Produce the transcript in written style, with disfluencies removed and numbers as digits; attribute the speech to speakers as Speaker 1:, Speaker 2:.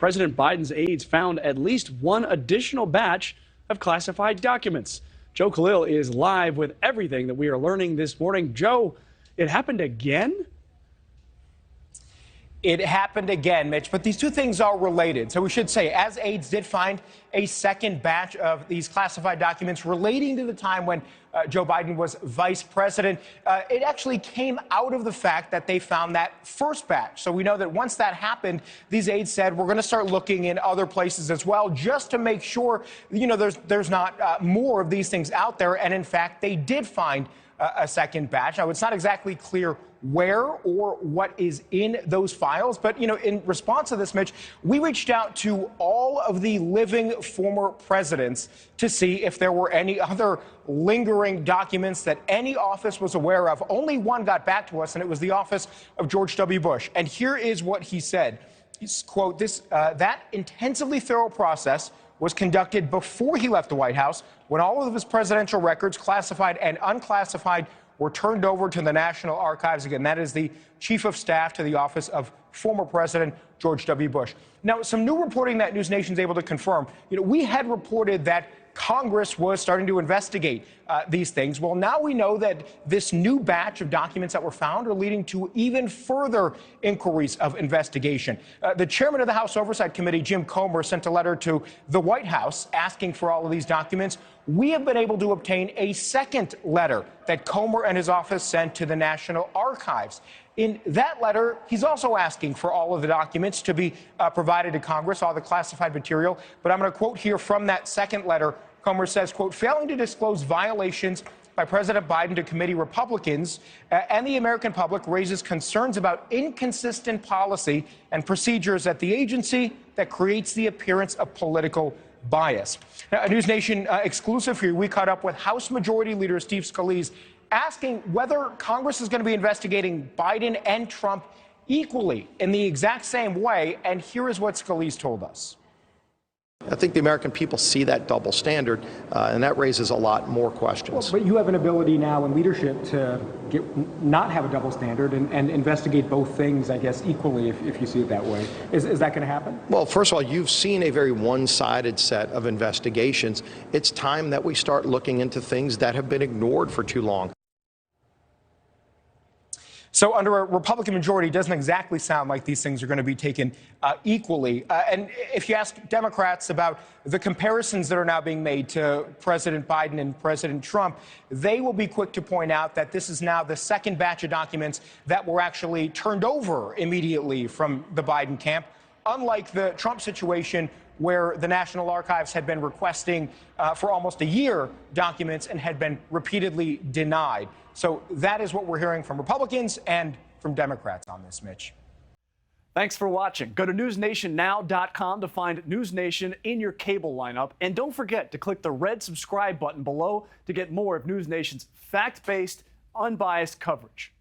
Speaker 1: President Biden's aides found at least one additional batch of classified documents. Joe Khalil is live with everything that we are learning this morning. Joe, it happened again?
Speaker 2: It happened again, Mitch, but these two things are related. So we should say, as aides did find a second batch of these classified documents relating to the time when Joe Biden was vice president, it actually came out of the fact that they found that first batch. So we know that once that happened, these aides said, we're going to start looking in other places as well, just to make sure, there's not more of these things out there. And in fact, they did find a second batch. Now, it's not exactly clear where or what is in those files. But, in response to this, Mitch, we reached out to all of the living former presidents to see if there were any other lingering documents that any office was aware of. Only one got back to us, and it was the office of George W. Bush. And here is what he said. He's, quote, that intensively thorough process was conducted before he left the White House, when all of his presidential records, classified and unclassified, were turned over to the National Archives. Again, that is the chief of staff to the office of former President George W. Bush. Now, some new reporting that NewsNation is able to confirm. We had reported that Congress was starting to investigate these things. Well, now we know that this new batch of documents that were found are leading to even further inquiries of investigation. The chairman of the House Oversight Committee, Jim Comer, sent a letter to the White House asking for all of these documents. We have been able to obtain a second letter that Comer and his office sent to the National Archives. In that letter, he's also asking for all of the documents to be provided to Congress, all the classified material. But I'm going to quote here from that second letter. Comer says, quote, failing to disclose violations by President Biden to committee Republicans and the American public raises concerns about inconsistent policy and procedures at the agency that creates the appearance of political bias. Now, a NewsNation exclusive here, we caught up with House Majority Leader Steve Scalise asking whether Congress is going to be investigating Biden and Trump equally in the exact same way. And here is what Scalise told us.
Speaker 3: I think the American people see that double standard, and that raises a lot more questions.
Speaker 4: Well, but you have an ability now in leadership to not have a double standard and investigate both things, I guess, equally, if you see it that way. Is that going to happen?
Speaker 3: Well, first of all, you've seen a very one-sided set of investigations. It's time that we start looking into things that have been ignored for too long.
Speaker 2: So under a Republican majority, it doesn't exactly sound like these things are going to be taken equally. And if you ask Democrats about the comparisons that are now being made to President Biden and President Trump, they will be quick to point out that this is now the second batch of documents that were actually turned over immediately from the Biden camp, unlike the Trump situation where the National Archives had been requesting for almost a year documents and had been repeatedly denied. So that is what we're hearing from Republicans and from Democrats on this, Mitch.
Speaker 1: Thanks for watching. Go to newsnationnow.com to find NewsNation in your cable lineup. And don't forget to click the red subscribe button below to get more of NewsNation's fact-based, unbiased coverage.